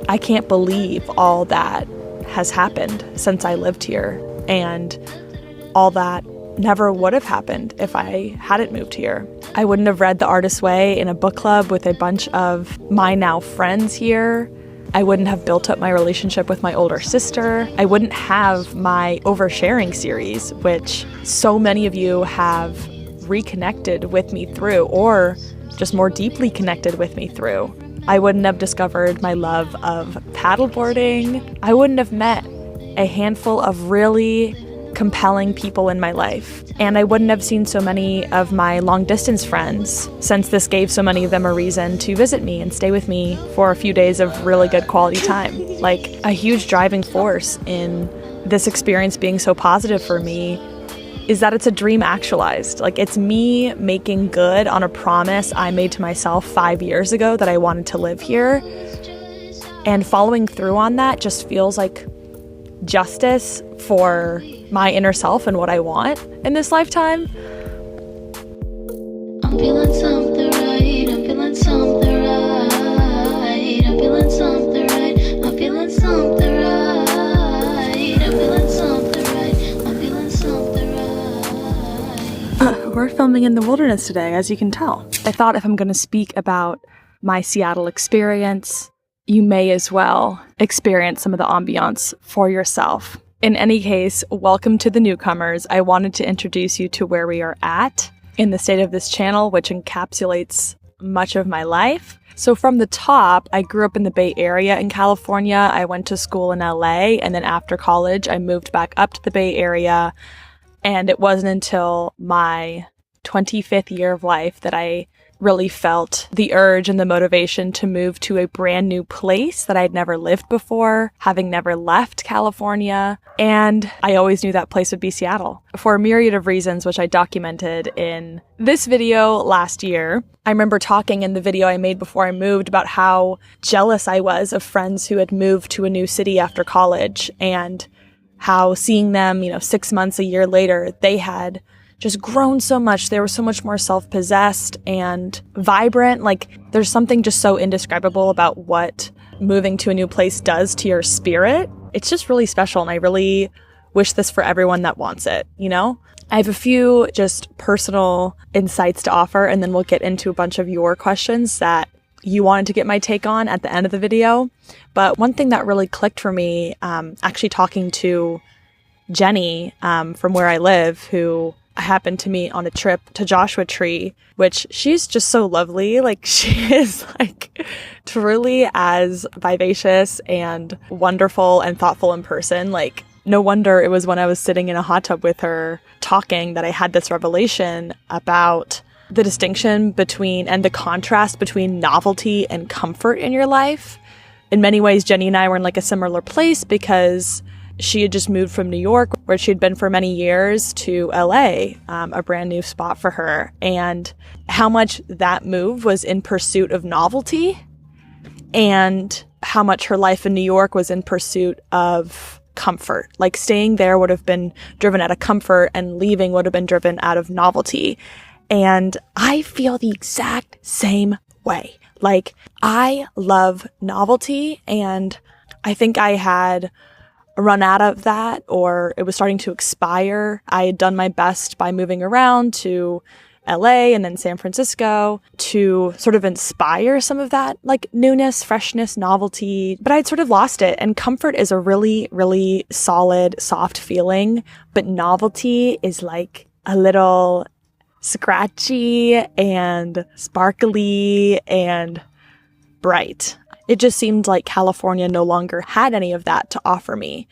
I can't believe all that has happened since I lived here, and all that never would have happened if I hadn't moved here. I wouldn't have read The Artist's Way in a book club with a bunch of my now friends here. I wouldn't have built up my relationship with my older sister. I wouldn't have my oversharing series, which so many of you have reconnected with me through, or just more deeply connected with me through. I wouldn't have discovered my love of paddleboarding. I wouldn't have met a handful of really compelling people in my life. And I wouldn't have seen so many of my long-distance friends, since this gave so many of them a reason to visit me and stay with me for a few days of really good quality time. Like, a huge driving force in this experience being so positive for me is that it's a dream actualized. Like, it's me making good on a promise I made to myself 5 years ago that I wanted to live here. And following through on that just feels like justice for my inner self and what I want in this lifetime. I'm feeling something right, I'm feeling something right, I'm feeling something right, I'm feeling something right, I'm feeling something right, I'm feeling something right. We're filming in the wilderness today, as you can tell. I thought if I'm going to speak about my Seattle experience, you may as well experience some of the ambiance for yourself. In any case, welcome to the newcomers. I wanted to introduce you to where we are at in the state of this channel, which encapsulates much of my life. So from the top, I grew up in the Bay Area in California. I went to school in LA, and then after college, I moved back up to the Bay Area. And it wasn't until my 25th year of life that I really felt the urge and the motivation to move to a brand new place that I'd never lived before, having never left California. And I always knew that place would be Seattle for a myriad of reasons, which I documented in this video last year. I remember talking in the video I made before I moved about how jealous I was of friends who had moved to a new city after college, and how seeing them, 6 months, a year later, they had just grown so much. They were so much more self-possessed and vibrant. Like, there's something just so indescribable about what moving to a new place does to your spirit. It's just really special, and I really wish this for everyone that wants it, I have a few just personal insights to offer, and then we'll get into a bunch of your questions that you wanted to get my take on at the end of the video. But one thing that really clicked for me, actually talking to Jenny from where I live, who I happened to meet on a trip to Joshua Tree, which she's just so lovely. Like, she is truly as vivacious and wonderful and thoughtful in person. Like, no wonder it was when I was sitting in a hot tub with her talking that I had this revelation about the distinction between and the contrast between novelty and comfort in your life. In many ways, Jenny and I were in a similar place, because she had just moved from New York, where she had been for many years, to LA, a brand new spot for her, and how much that move was in pursuit of novelty, and how much her life in New York was in pursuit of comfort. Like, staying there would have been driven out of comfort, and leaving would have been driven out of novelty. And I feel the exact same way. Like, I love novelty, and I think I had run out of that, or it was starting to expire. I had done my best by moving around to LA and then San Francisco to sort of inspire some of that newness, freshness, novelty, but I'd sort of lost it. And comfort is a really, really solid, soft feeling, but novelty is like a little scratchy and sparkly and bright. It just seemed like California no longer had any of that to offer me,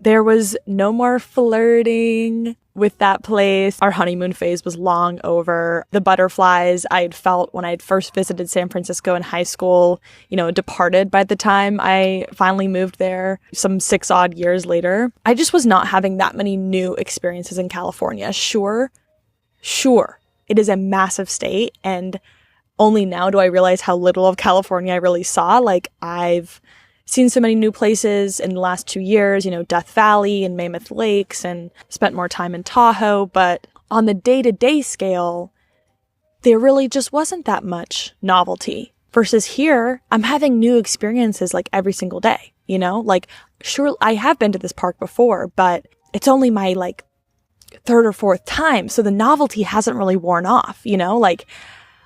There was no more flirting with that place. Our honeymoon phase was long over. The butterflies I had felt when I had first visited San Francisco in high school, departed by the time I finally moved there some 6 odd years later. I just was not having that many new experiences in California. Sure, it is a massive state, and only now do I realize how little of California I really saw. Like, I've seen so many new places in the last 2 years, Death Valley and Mammoth Lakes, and spent more time in Tahoe. But on the day-to-day scale, there really just wasn't that much novelty. Versus here, I'm having new experiences like every single day, you know? Like, sure, I have been to this park before, but it's only my like third or fourth time. So the novelty hasn't really worn off, you know? Like,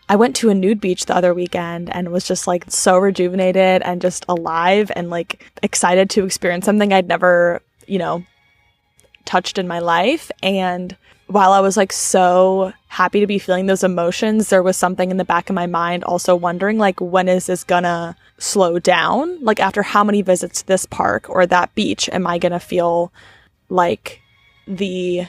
I went to a nude beach the other weekend and was just like so rejuvenated and just alive and like excited to experience something I'd never, you know, touched in my life. And while I was like so happy to be feeling those emotions, there was something in the back of my mind also wondering like, when is this gonna slow down? Like, after how many visits to this park or that beach am I gonna feel like the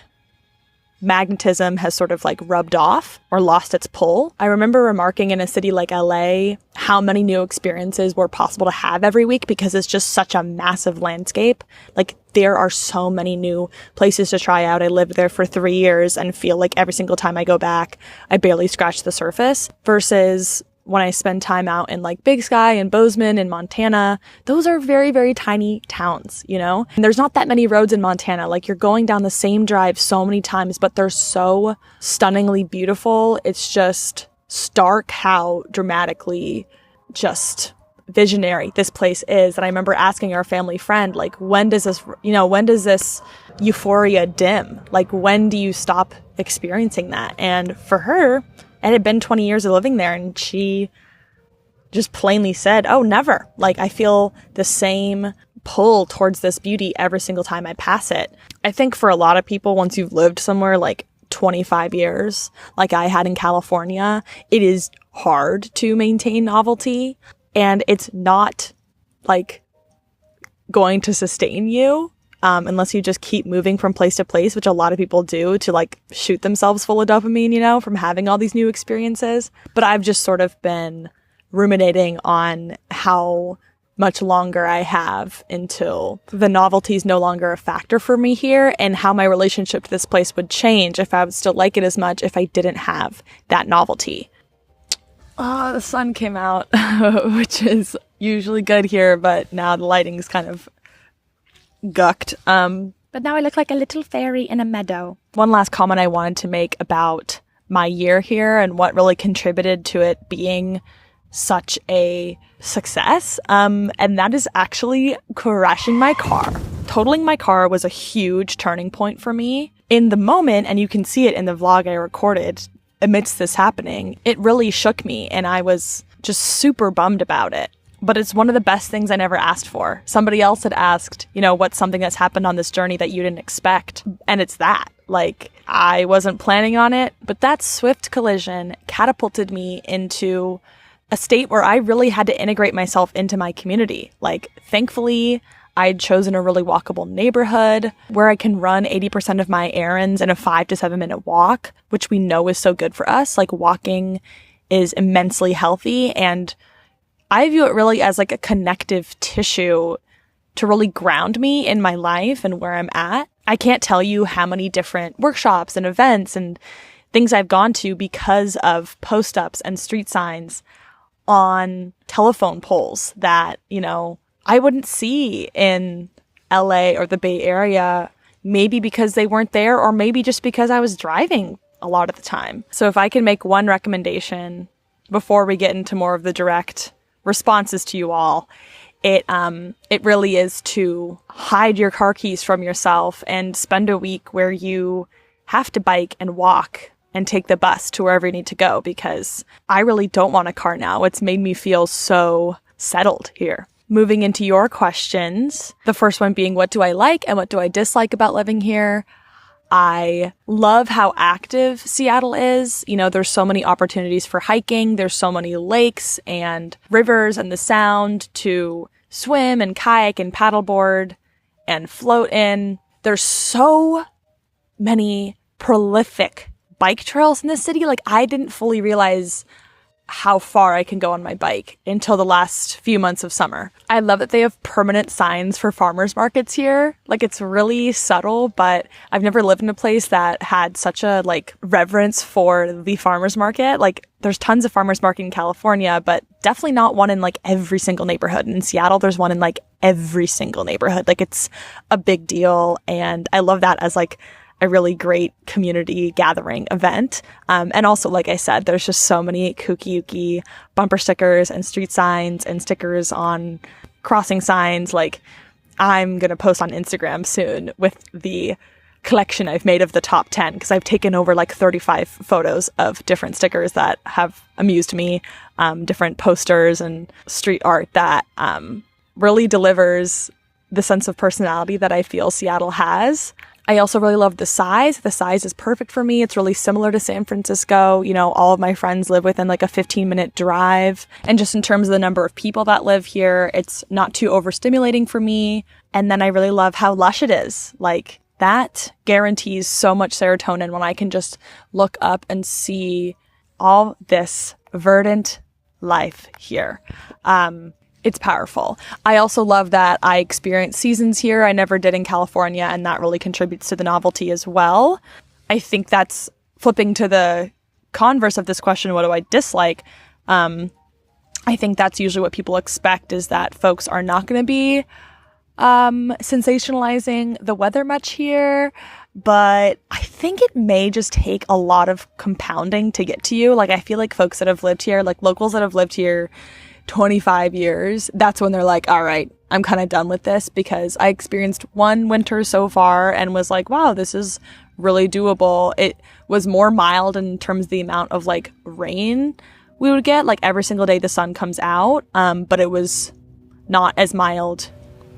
magnetism has sort of like rubbed off or lost its pull? I remember remarking in a city like LA how many new experiences were possible to have every week because it's just such a massive landscape. Like, there are so many new places to try out. I lived there for 3 years and feel like every single time I go back, I barely scratch the surface. Versus when I spend time out in like Big Sky and Bozeman and Montana, those are very, very tiny towns, you know? And there's not that many roads in Montana. Like, you're going down the same drive so many times, but they're so stunningly beautiful. It's just stark how dramatically just visionary this place is. And I remember asking our family friend, like, when does this euphoria dim? Like, when do you stop experiencing that? And for her, it had been 20 years of living there, and she just plainly said, oh, never. Like, I feel the same pull towards this beauty every single time I pass it. I think for a lot of people, once you've lived somewhere like 25 years, like I had in California, it is hard to maintain novelty, and it's not like going to sustain you. Unless you just keep moving from place to place, which a lot of people do to like shoot themselves full of dopamine, you know, from having all these new experiences. But I've just sort of been ruminating on how much longer I have until the novelty is no longer a factor for me here, and how my relationship to this place would change if I would still like it as much if I didn't have that novelty. Oh, the sun came out, which is usually good here, but now the lighting's kind of gucked. But now I look like a little fairy in a meadow. One last comment I wanted to make about my year here and what really contributed to it being such a success. And that is actually crashing my car. Totaling my car was a huge turning point for me. In the moment, and you can see it in the vlog I recorded amidst this happening, it really shook me and I was just super bummed about it. But it's one of the best things I never asked for. Somebody else had asked, you know, what's something that's happened on this journey that you didn't expect? And it's that. Like, I wasn't planning on it, but that swift collision catapulted me into a state where I really had to integrate myself into my community. Like, thankfully, I'd chosen a really walkable neighborhood where I can run 80% of my errands in a 5 to 7 minute walk, which we know is so good for us. Like, walking is immensely healthy, and I view it really as like a connective tissue to really ground me in my life and where I'm at. I can't tell you how many different workshops and events and things I've gone to because of post-ups and street signs on telephone poles that, you know, I wouldn't see in LA or the Bay Area, maybe because they weren't there or maybe just because I was driving a lot of the time. So if I can make one recommendation before we get into more of the direct responses to you all, it really is to hide your car keys from yourself and spend a week where you have to bike and walk and take the bus to wherever you need to go, because I really don't want a car now. It's made me feel so settled here. Moving into your questions, the first one being, what do I like and what do I dislike about living here? I love how active Seattle is. You know, there's so many opportunities for hiking. There's so many lakes and rivers and the Sound to swim and kayak and paddleboard and float in. There's so many prolific bike trails in this city. Like, I didn't fully realize how far I can go on my bike until the last few months of summer. I love that they have permanent signs for farmers markets here. Like, it's really subtle, but I've never lived in a place that had such a like reverence for the farmers market. Like, there's tons of farmers market in California, but definitely not one in like every single neighborhood. In Seattle, there's one in like every single neighborhood. Like, it's a big deal. And I love that as like a really great community gathering event. And also, like I said, there's just so many kooky bumper stickers and street signs and stickers on crossing signs. Like, I'm going to post on Instagram soon with the collection I've made of the top 10, because I've taken over like 35 photos of different stickers that have amused me, different posters and street art that really delivers the sense of personality that I feel Seattle has. I also really love the size. The size is perfect for me. It's really similar to San Francisco. You know, all of my friends live within like a 15-minute drive. And just in terms of the number of people that live here, it's not too overstimulating for me. And then I really love how lush it is. Like, that guarantees so much serotonin when I can just look up and see all this verdant life here. It's powerful. I also love that I experience seasons here. I never did in California, and that really contributes to the novelty as well. I think that's flipping to the converse of this question, what do I dislike? I think that's usually what people expect, is that folks are not going to be sensationalizing the weather much here, but I think it may just take a lot of compounding to get to you. Like, I feel like folks that have lived here, like locals that have lived here 25 years, that's when they're like, all right, I'm kind of done with this, because I experienced one winter so far and was like, wow, this is really doable. It was more mild in terms of the amount of like rain we would get. Like, every single day the sun comes out, but it was not as mild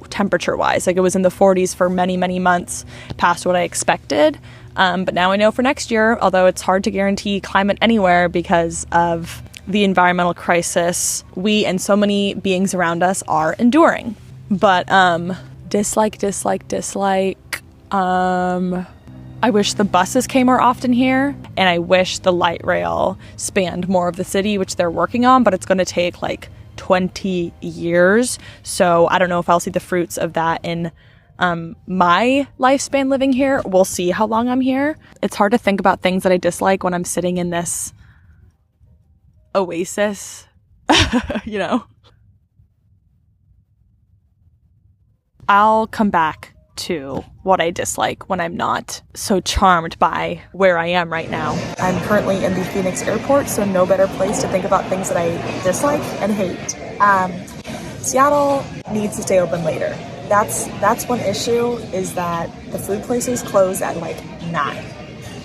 temperature wise. Like, it was in the 40s for many months past what I expected. But now I know for next year, although it's hard to guarantee climate anywhere because of the environmental crisis we and so many beings around us are enduring. But dislike. I wish the buses came more often here, and I wish the light rail spanned more of the city, which they're working on, but it's going to take like 20 years. So I don't know if I'll see the fruits of that in my lifespan living here. We'll see how long I'm here. It's hard to think about things that I dislike when I'm sitting in this oasis, you know. I'll come back to what I dislike when I'm not so charmed by where I am right now. I'm currently in the Phoenix airport, so no better place to think about things that I dislike and hate. Seattle needs to stay open later. That's one issue, is that the food places close at like 9.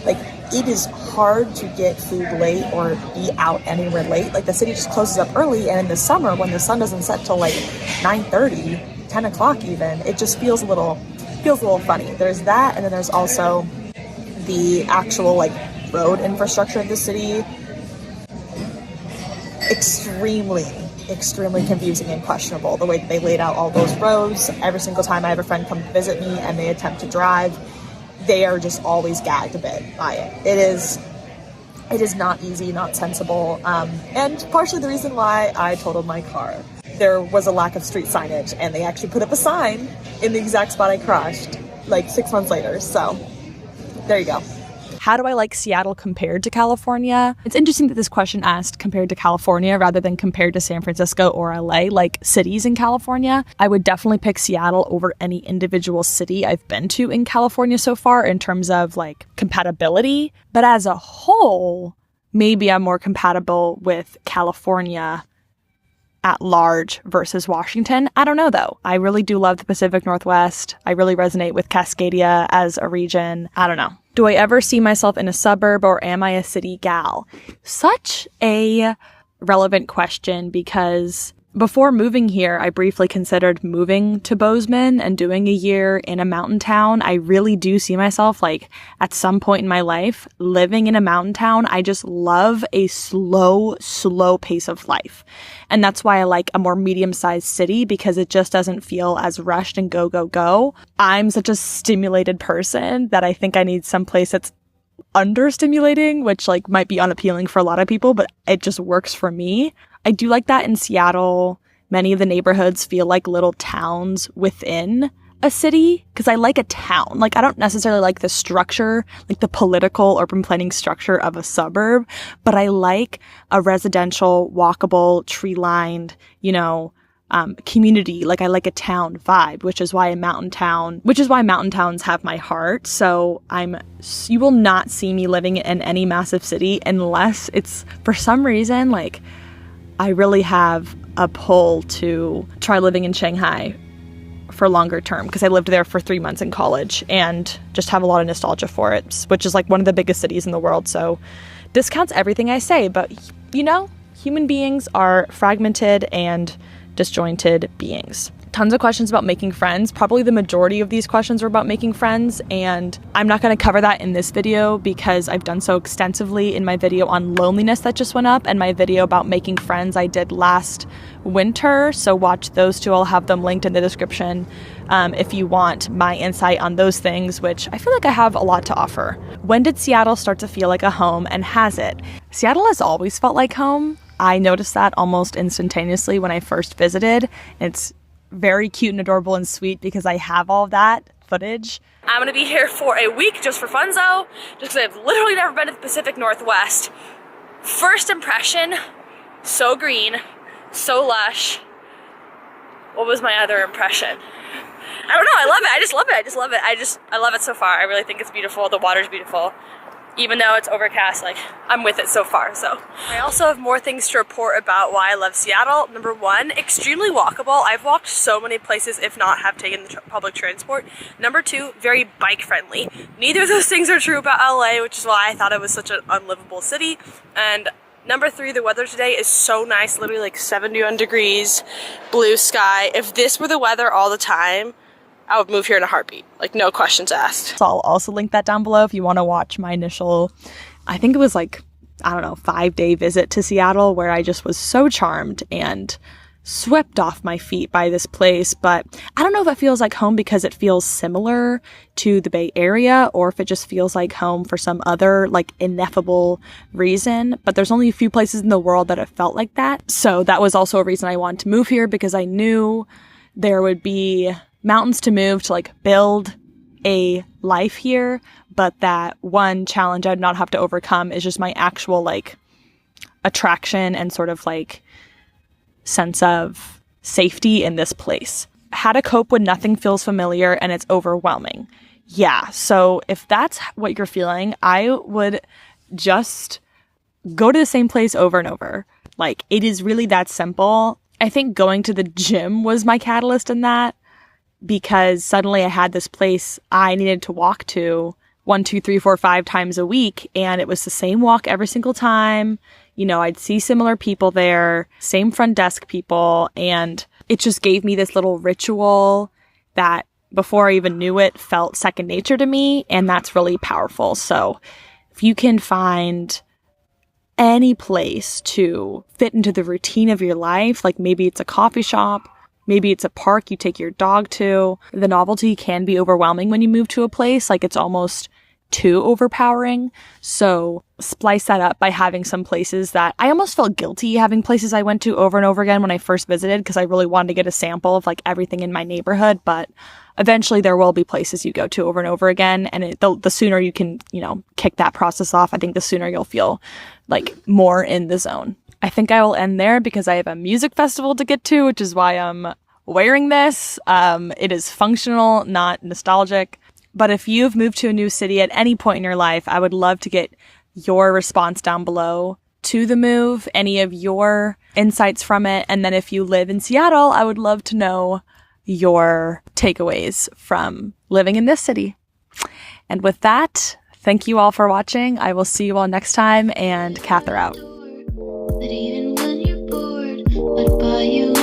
Like, it is hard to get food late or be out anywhere late. Like, the city just closes up early, and in the summer when the sun doesn't set till like 9:30, 10 o'clock even, it just feels a little funny. There's that, and then there's also the actual like road infrastructure of the city. Extremely confusing and questionable, the way that they laid out all those roads. Every single time I have a friend come visit me and they attempt to drive, they are just always gagged a bit by it. It is not easy, not sensible, and partially the reason why I totaled my car. There was a lack of street signage, and they actually put up a sign in the exact spot I crashed like 6 months later. So there you go. How do I like Seattle compared to California? It's interesting that this question asked compared to California rather than compared to San Francisco or LA, like cities in California. I would definitely pick Seattle over any individual city I've been to in California so far in terms of like compatibility. But as a whole, maybe I'm more compatible with California at large versus Washington. I don't know though. I really do love the Pacific Northwest. I really resonate with Cascadia as a region. I don't know. Do I ever see myself in a suburb, or am I a city gal? Such a relevant question, because before moving here, I briefly considered moving to Bozeman and doing a year in a mountain town. I really do see myself, like, at some point in my life, living in a mountain town. I just love a slow pace of life. And that's why I like a more medium-sized city, because it just doesn't feel as rushed and go. I'm such a stimulated person that I think I need some place that's understimulating, which like might be unappealing for a lot of people, but it just works for me. I do like that in Seattle. Many of the neighborhoods feel like little towns within a city, because I like a town. Like, I don't necessarily like the structure, like the political urban planning structure of a suburb, but I like a residential, walkable, tree-lined, community. Like I like a town vibe, which is why mountain towns have my heart. So you will not see me living in any massive city unless it's for some reason, like I really have a pull to try living in Shanghai for longer term, because I lived there for 3 months in college and just have a lot of nostalgia for it, which is like one of the biggest cities in the world. So discounts everything I say, but you know, human beings are fragmented and disjointed beings. Tons of questions about making friends. Probably the majority of these questions are about making friends, and I'm not going to cover that in this video because I've done so extensively in my video on loneliness that just went up and my video about making friends I did last winter. So watch those two. I'll have them linked in the description if you want my insight on those things, which I feel like I have a lot to offer. When did Seattle start to feel like a home, and has it? Seattle has always felt like home. I noticed that almost instantaneously when I first visited. It's very cute and adorable and sweet because I have all of that footage. I'm gonna be here for a week just for funzo, just because I've literally never been to the Pacific Northwest. First impression, so green, so lush. What was my other impression? I don't know, I love it, I just love it. I love it so far. I really think it's beautiful, the water's beautiful. Even though it's overcast, like, I'm with it so far, so. I also have more things to report about why I love Seattle. Number one, extremely walkable. I've walked so many places, if not have taken the public transport. Number two, very bike friendly. Neither of those things are true about LA, which is why I thought it was such an unlivable city. And number three, the weather today is so nice, literally like 71 degrees, blue sky. If this were the weather all the time, I would move here in a heartbeat, like no questions asked. So I'll also link that down below if you want to watch my initial, I think it was like, I don't know, 5-day visit to Seattle, where I just was so charmed and swept off my feet by this place. But I don't know if it feels like home because it feels similar to the Bay Area, or if it just feels like home for some other like ineffable reason. But there's only a few places in the world that have felt like that. So that was also a reason I wanted to move here, because I knew there would be mountains to move to like build a life here, but that one challenge I'd not have to overcome is just my actual like attraction and sort of like sense of safety in this place. How to cope when nothing feels familiar and it's overwhelming. Yeah, so if that's what you're feeling, I would just go to the same place over and over. Like, it is really that simple. I think going to the gym was my catalyst in that, because suddenly I had this place I needed to walk to 1, 2, 3, 4, 5 times a week, and it was the same walk every single time. You know, I'd see similar people there, same front desk people, and it just gave me this little ritual that before I even knew it felt second nature to me, and that's really powerful. So if you can find any place to fit into the routine of your life, like maybe it's a coffee shop, maybe it's a park you take your dog to. The novelty can be overwhelming when you move to a place, like it's almost too overpowering. So splice that up by having some places that I almost felt guilty having places I went to over and over again when I first visited, because I really wanted to get a sample of like everything in my neighborhood. But eventually there will be places you go to over and over again, and the sooner you can, you know, kick that process off, I think the sooner you'll feel like more in the zone. I think I will end there because I have a music festival to get to, which is why I'm wearing this. It is functional, not nostalgic. But if you've moved to a new city at any point in your life, I would love to get your response down below to the move, any of your insights from it. And then if you live in Seattle, I would love to know your takeaways from living in this city. And with that, thank you all for watching. I will see you all next time, and Katherout. That even when you're bored, I'd buy you